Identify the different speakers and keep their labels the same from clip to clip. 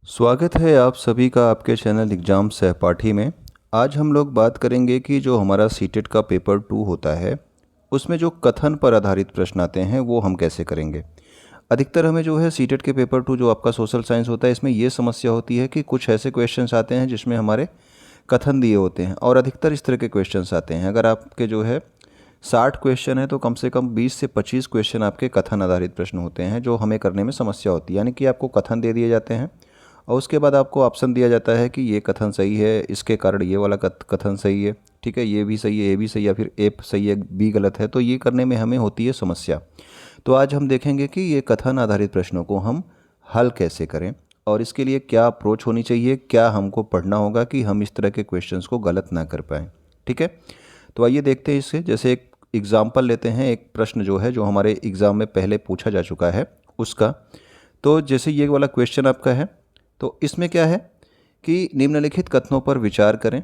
Speaker 1: स्वागत है आप सभी का आपके चैनल एग्ज़ाम सहपाठी में। आज हम लोग बात करेंगे कि जो हमारा सीटेट का पेपर 2 होता है उसमें जो कथन पर आधारित प्रश्न आते हैं वो हम कैसे करेंगे। अधिकतर हमें जो है सीटेट के पेपर 2 जो आपका सोशल साइंस होता है इसमें ये समस्या होती है कि कुछ ऐसे क्वेश्चंस आते हैं जिसमें हमारे कथन दिए होते हैं और अधिकतर इस तरह के क्वेश्चंस आते हैं। अगर आपके जो है 60 क्वेश्चन है तो कम से कम 20 से 25 क्वेश्चन आपके कथन आधारित प्रश्न होते हैं जो हमें करने में समस्या होती है। यानी कि आपको कथन दे दिए जाते हैं और उसके बाद आपको ऑप्शन दिया जाता है कि ये कथन सही है, इसके कारण ये वाला कथन सही है, ठीक है, ये भी सही है, ए भी सही है, या फिर ए सही है बी गलत है। तो ये करने में हमें होती है समस्या। तो आज हम देखेंगे कि ये कथन आधारित प्रश्नों को हम हल कैसे करें और इसके लिए क्या अप्रोच होनी चाहिए, क्या हमको पढ़ना होगा कि हम इस तरह के क्वेश्चंस को गलत ना कर पाएँ। ठीक है, तो आइए देखते हैं इससे। जैसे एक एग्जाम्पल लेते हैं, एक प्रश्न जो है जो हमारे एग्ज़ाम में पहले पूछा जा चुका है उसका। तो जैसे ये वाला क्वेश्चन आपका है तो इसमें क्या है कि निम्नलिखित कथनों पर विचार करें।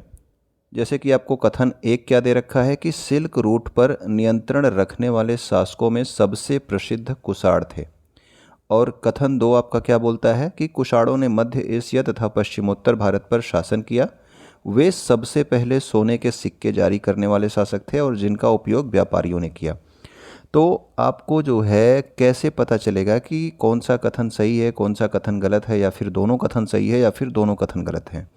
Speaker 1: जैसे कि आपको कथन एक क्या दे रखा है कि सिल्क रूट पर नियंत्रण रखने वाले शासकों में सबसे प्रसिद्ध कुषाण थे। और कथन दो आपका क्या बोलता है कि कुषाणों ने मध्य एशिया तथा पश्चिमोत्तर भारत पर शासन किया। वे सबसे पहले सोने के सिक्के जारी करने वाले शासक थे और जिनका उपयोग व्यापारियों ने किया। तो आपको जो है कैसे पता चलेगा कि कौन सा कथन सही है, कौन सा कथन गलत है, या फिर दोनों कथन सही है या फिर दोनों कथन गलत हैं।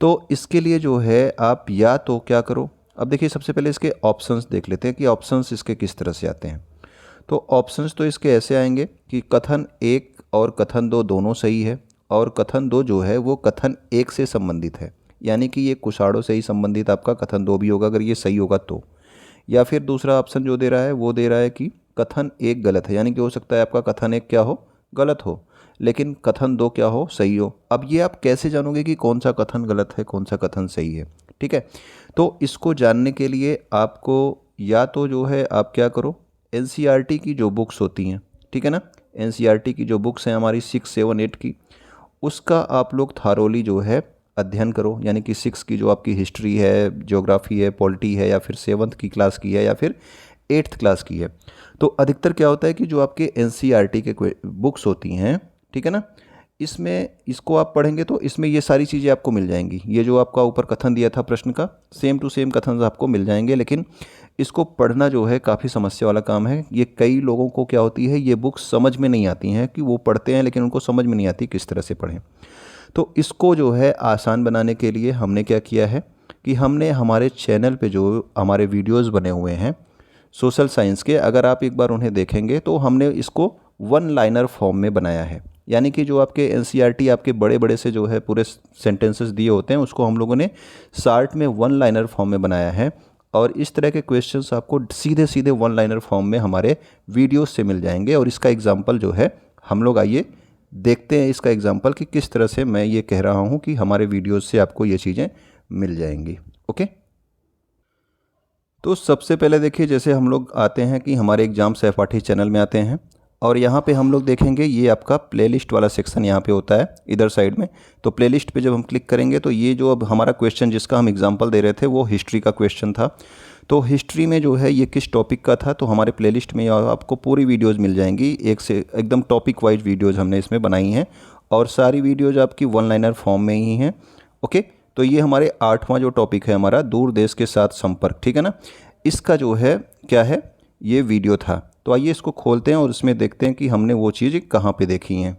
Speaker 1: तो इसके लिए जो है आप या तो क्या करो, अब देखिए सबसे पहले इसके ऑप्शंस देख लेते हैं कि ऑप्शंस इसके किस तरह से आते हैं। तो ऑप्शंस तो इसके ऐसे आएंगे कि कथन एक और कथन दो दोनों सही है और कथन दो जो है वो कथन एक से संबंधित है, यानी कि ये कुषाणों से ही संबंधित आपका कथन दो भी होगा अगर ये सही होगा तो। या फिर दूसरा ऑप्शन जो दे रहा है वो दे रहा है कि कथन एक गलत है, यानी कि हो सकता है आपका कथन एक क्या हो, गलत हो, लेकिन कथन दो क्या हो, सही हो। अब ये आप कैसे जानोगे कि कौन सा कथन गलत है, कौन सा कथन सही है। ठीक है, तो इसको जानने के लिए आपको या तो जो है आप क्या करो, एनसीईआरटी की जो बुक्स होती हैं, ठीक है ना, एनसीईआरटी की जो बुक्स हैं हमारी 6, 7, 8 की, उसका आप लोग थारोली जो है अध्ययन करो। यानी कि 6 की जो आपकी हिस्ट्री है, ज्योग्राफी है, पॉलिटी है, या फिर 7th की क्लास की है, या फिर 8th क्लास की है। तो अधिकतर क्या होता है कि जो आपके एनसीईआरटी के बुक्स होती हैं, ठीक है ना, इसमें इसको आप पढ़ेंगे तो इसमें ये सारी चीज़ें आपको मिल जाएंगी। ये जो आपका ऊपर कथन दिया था प्रश्न का, सेम टू सेम कथन आपको मिल जाएंगे, लेकिन इसको पढ़ना जो है काफ़ी समस्या वाला काम है। ये कई लोगों को क्या होती है, ये बुक्स समझ में नहीं आती हैं, कि वो पढ़ते हैं लेकिन उनको समझ में नहीं आती किस तरह से पढ़ें। तो इसको जो है आसान बनाने के लिए हमने क्या किया है कि हमने हमारे चैनल पे जो हमारे वीडियोस बने हुए हैं सोशल साइंस के, अगर आप एक बार उन्हें देखेंगे तो हमने इसको वन लाइनर फॉर्म में बनाया है। यानी कि जो आपके एनसीईआरटी आपके बड़े बड़े से जो है पूरे सेंटेंसेस दिए होते हैं उसको हम लोगों ने शार्ट में वन लाइनर फॉर्म में बनाया है। और इस तरह के क्वेश्चंस आपको सीधे सीधे वन लाइनर फॉर्म में हमारे वीडियोस से मिल जाएंगे। और इसका एग्जाम्पल जो है हम लोग आइए देखते हैं इसका एग्जाम्पल कि किस तरह से मैं ये कह रहा हूँ कि हमारे वीडियोस से आपको ये चीज़ें मिल जाएंगी। ओके, तो सबसे पहले देखिए जैसे हम लोग आते हैं कि हमारे एग्ज़ाम सहपाठी चैनल में आते हैं और यहाँ पे हम लोग देखेंगे ये आपका प्लेलिस्ट वाला सेक्शन यहाँ पे होता है इधर साइड में। तो प्लेलिस्ट पे जब हम क्लिक करेंगे तो ये जो अब हमारा क्वेश्चन जिसका हम एग्जांपल दे रहे थे वो हिस्ट्री का क्वेश्चन था। तो हिस्ट्री में जो है ये किस टॉपिक का था, तो हमारे प्लेलिस्ट में आपको पूरी वीडियोज़ मिल जाएंगी, एक से एकदम टॉपिक वाइज वीडियोज़ हमने इसमें बनाई हैं और सारी वीडियोज़ आपकी वन लाइनर फॉर्म में ही हैं। ओके, तो ये हमारे 8वां जो टॉपिक है हमारा दूर देश के साथ संपर्क, ठीक है ना, इसका जो है क्या है ये वीडियो था। तो आइए इसको खोलते हैं और इसमें देखते हैं कि हमने वो चीज़ कहाँ पे देखी हैं।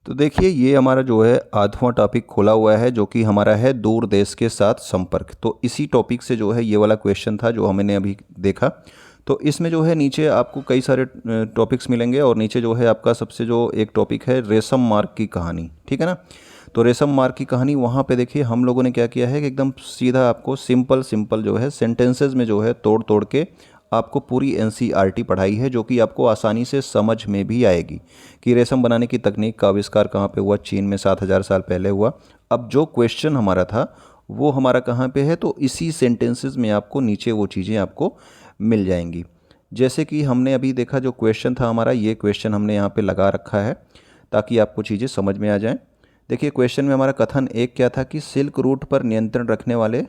Speaker 1: तो देखिए ये हमारा जो है 8वां टॉपिक खोला हुआ है जो कि हमारा है दूर देश के साथ संपर्क। तो इसी टॉपिक से जो है ये वाला क्वेश्चन था जो हमने अभी देखा। तो इसमें जो है नीचे आपको कई सारे टॉपिक्स मिलेंगे और नीचे जो है आपका सबसे जो एक टॉपिक है रेशम मार्ग की कहानी, ठीक है ना। तो रेशम मार्ग की कहानी वहाँ पे देखिए हम लोगों ने क्या किया है कि एकदम सीधा आपको सिंपल जो है सेंटेंसेस में जो है तोड़ तोड़ के आपको पूरी एनसीईआरटी पढ़ाई है जो कि आपको आसानी से समझ में भी आएगी कि रेशम बनाने की तकनीक का आविष्कार कहाँ पे हुआ, चीन में 7000 साल पहले हुआ। अब जो क्वेश्चन हमारा था वो हमारा कहाँ पे है, तो इसी सेंटेंसेस में आपको नीचे वो चीज़ें आपको मिल जाएंगी। जैसे कि हमने अभी देखा जो क्वेश्चन था हमारा, ये क्वेश्चन हमने यहाँ पे लगा रखा है ताकि आपको चीज़ें समझ में आ जाएं। देखिए क्वेश्चन में हमारा कथन एक क्या था कि सिल्क रूट पर नियंत्रण रखने वाले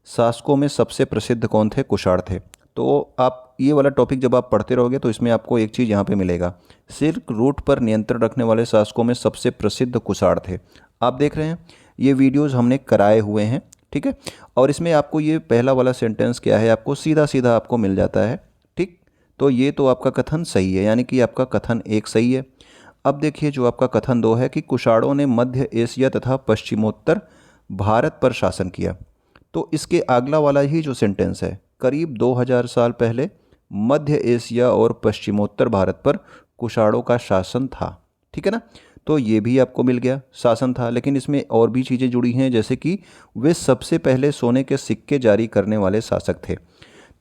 Speaker 1: शासकों में सबसे प्रसिद्ध कौन थे, कुषाण थे। तो आप ये वाला टॉपिक जब आप पढ़ते रहोगे तो इसमें आपको एक चीज़ यहाँ पे मिलेगा, सिल्क रूट पर नियंत्रण रखने वाले शासकों में सबसे प्रसिद्ध कुषाण थे। आप देख रहे हैं ये वीडियोज़ हमने कराए हुए हैं, ठीक है। और इसमें आपको ये पहला वाला सेंटेंस क्या है, आपको सीधा सीधा आपको मिल जाता है, ठीक। तो ये तो आपका कथन सही है, यानी कि आपका कथन 1 सही है। अब देखिए जो आपका कथन 2 है कि कुषाणों ने मध्य एशिया तथा पश्चिमोत्तर भारत पर शासन किया। तो इसके अगला वाला ही जो सेंटेंस है, करीब 2000 साल पहले मध्य एशिया और पश्चिमोत्तर भारत पर कुषाणों का शासन था, ठीक है ना। तो ये भी आपको मिल गया, शासन था। लेकिन इसमें और भी चीज़ें जुड़ी हैं, जैसे कि वे सबसे पहले सोने के सिक्के जारी करने वाले शासक थे।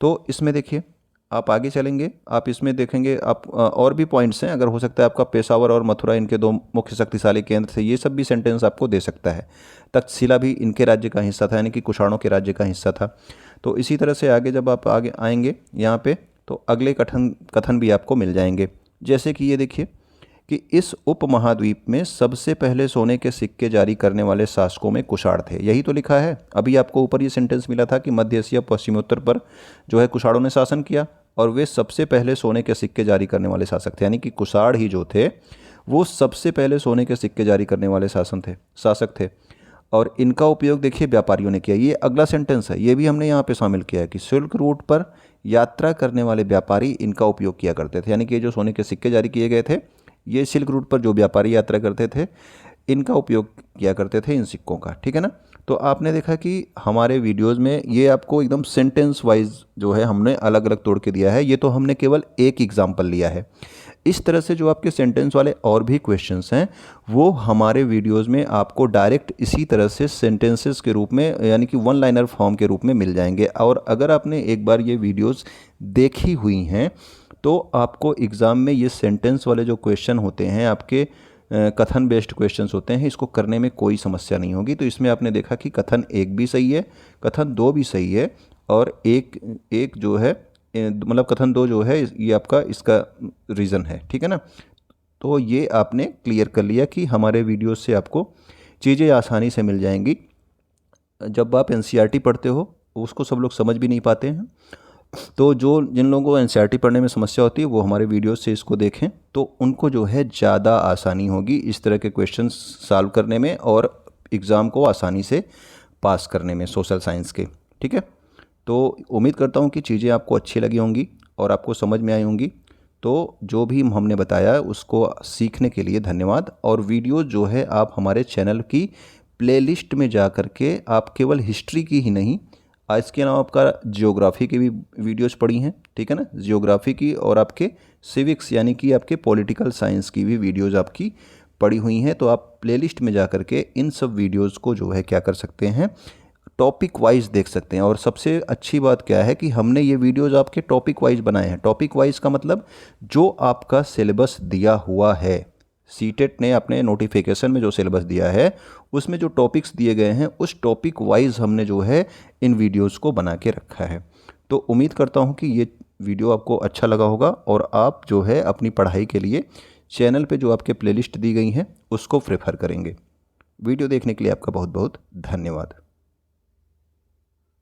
Speaker 1: तो इसमें देखिए आप आगे चलेंगे, आप इसमें देखेंगे, आप और भी पॉइंट्स हैं, अगर हो सकता है आपका पेशावर और मथुरा इनके 2 मुख्य शक्तिशाली केंद्र थे, ये सब भी सेंटेंस आपको दे सकता है। तक्षशिला भी इनके राज्य का हिस्सा था, यानी कि कुषाणों के राज्य का हिस्सा था। तो इसी तरह से आगे जब आप आगे आएंगे यहाँ पे, तो अगले कथन भी आपको मिल जाएंगे। जैसे कि ये देखिए कि इस उपमहाद्वीप में सबसे पहले सोने के सिक्के जारी करने वाले शासकों में कुषाण थे। यही तो लिखा है, अभी आपको ऊपर ये सेंटेंस मिला था कि मध्य एशिया पश्चिमोत्तर पर जो है कुषाणों ने शासन किया और वे सबसे पहले सोने के सिक्के जारी करने वाले शासक थे, यानी कि कुषाण ही जो थे वो सबसे पहले सोने के सिक्के जारी करने वाले शासक थे। और इनका उपयोग देखिए व्यापारियों ने किया। ये अगला सेंटेंस है, ये भी हमने यहाँ पे शामिल किया है कि सिल्क रूट पर यात्रा करने वाले व्यापारी इनका उपयोग किया करते थे, यानी कि जो सोने के सिक्के जारी किए गए थे, ये सिल्क रूट पर जो व्यापारी यात्रा करते थे इनका उपयोग किया करते थे, इन सिक्कों का, ठीक है ना। तो आपने देखा कि हमारे वीडियोस में ये आपको एकदम सेंटेंस वाइज जो है हमने अलग अलग तोड़ के दिया है। ये तो हमने केवल एक एग्जाम्पल लिया है। इस तरह से जो आपके सेंटेंस वाले और भी क्वेश्चंस हैं वो हमारे वीडियोस में आपको डायरेक्ट इसी तरह से सेंटेंसेस के रूप में, यानी कि 1 लाइनर फॉर्म के रूप में मिल जाएंगे। और अगर आपने एक बार ये वीडियोस देखी हुई हैं तो आपको एग्ज़ाम में ये सेंटेंस वाले जो क्वेश्चन होते हैं आपके कथन बेस्ड क्वेश्चंस होते हैं, इसको करने में कोई समस्या नहीं होगी। तो इसमें आपने देखा कि कथन 1 भी सही है, कथन 2 भी सही है, और एक जो है मतलब कथन 2 जो है ये आपका इसका रीज़न है, ठीक है ना। तो ये आपने क्लियर कर लिया कि हमारे वीडियो से आपको चीज़ें आसानी से मिल जाएंगी। जब आप एनसीईआरटी पढ़ते हो उसको सब लोग समझ भी नहीं पाते हैं, तो जिन लोगों को एनसीईआरटी पढ़ने में समस्या होती है वो हमारे वीडियो से इसको देखें, तो उनको जो है ज़्यादा आसानी होगी इस तरह के क्वेश्चन सॉल्व करने में और एग्ज़ाम को आसानी से पास करने में सोशल साइंस के, ठीक है। तो उम्मीद करता हूँ कि चीज़ें आपको अच्छी लगी होंगी और आपको समझ में आई होंगी। तो जो भी हमने बताया उसको सीखने के लिए धन्यवाद। और वीडियो जो है आप हमारे चैनल की प्लेलिस्ट में जा कर के आप केवल हिस्ट्री की ही नहीं, इसके अलावा आपका जियोग्राफी की भी वीडियोज़ पड़ी हैं, ठीक है ना, जियोग्राफी की, और आपके सिविक्स यानी कि आपके पॉलिटिकल साइंस की भी वीडियोज़ आपकी पड़ी हुई हैं। तो आप प्लेलिस्ट में जा कर के इन सब वीडियोज़ को जो है क्या कर सकते हैं, टॉपिक वाइज देख सकते हैं। और सबसे अच्छी बात क्या है कि हमने ये वीडियोज़ आपके टॉपिक वाइज बनाए हैं। टॉपिक वाइज का मतलब जो आपका सिलेबस दिया हुआ है, सीटेट ने अपने नोटिफिकेशन में जो सिलेबस दिया है उसमें जो टॉपिक्स दिए गए हैं उस टॉपिक वाइज हमने जो है इन वीडियोस को बना के रखा है। तो उम्मीद करता हूं कि ये वीडियो आपको अच्छा लगा होगा और आप जो है अपनी पढ़ाई के लिए चैनल पे जो आपके प्लेलिस्ट दी गई हैं उसको प्रेफर करेंगे। वीडियो देखने के लिए आपका बहुत बहुत धन्यवाद।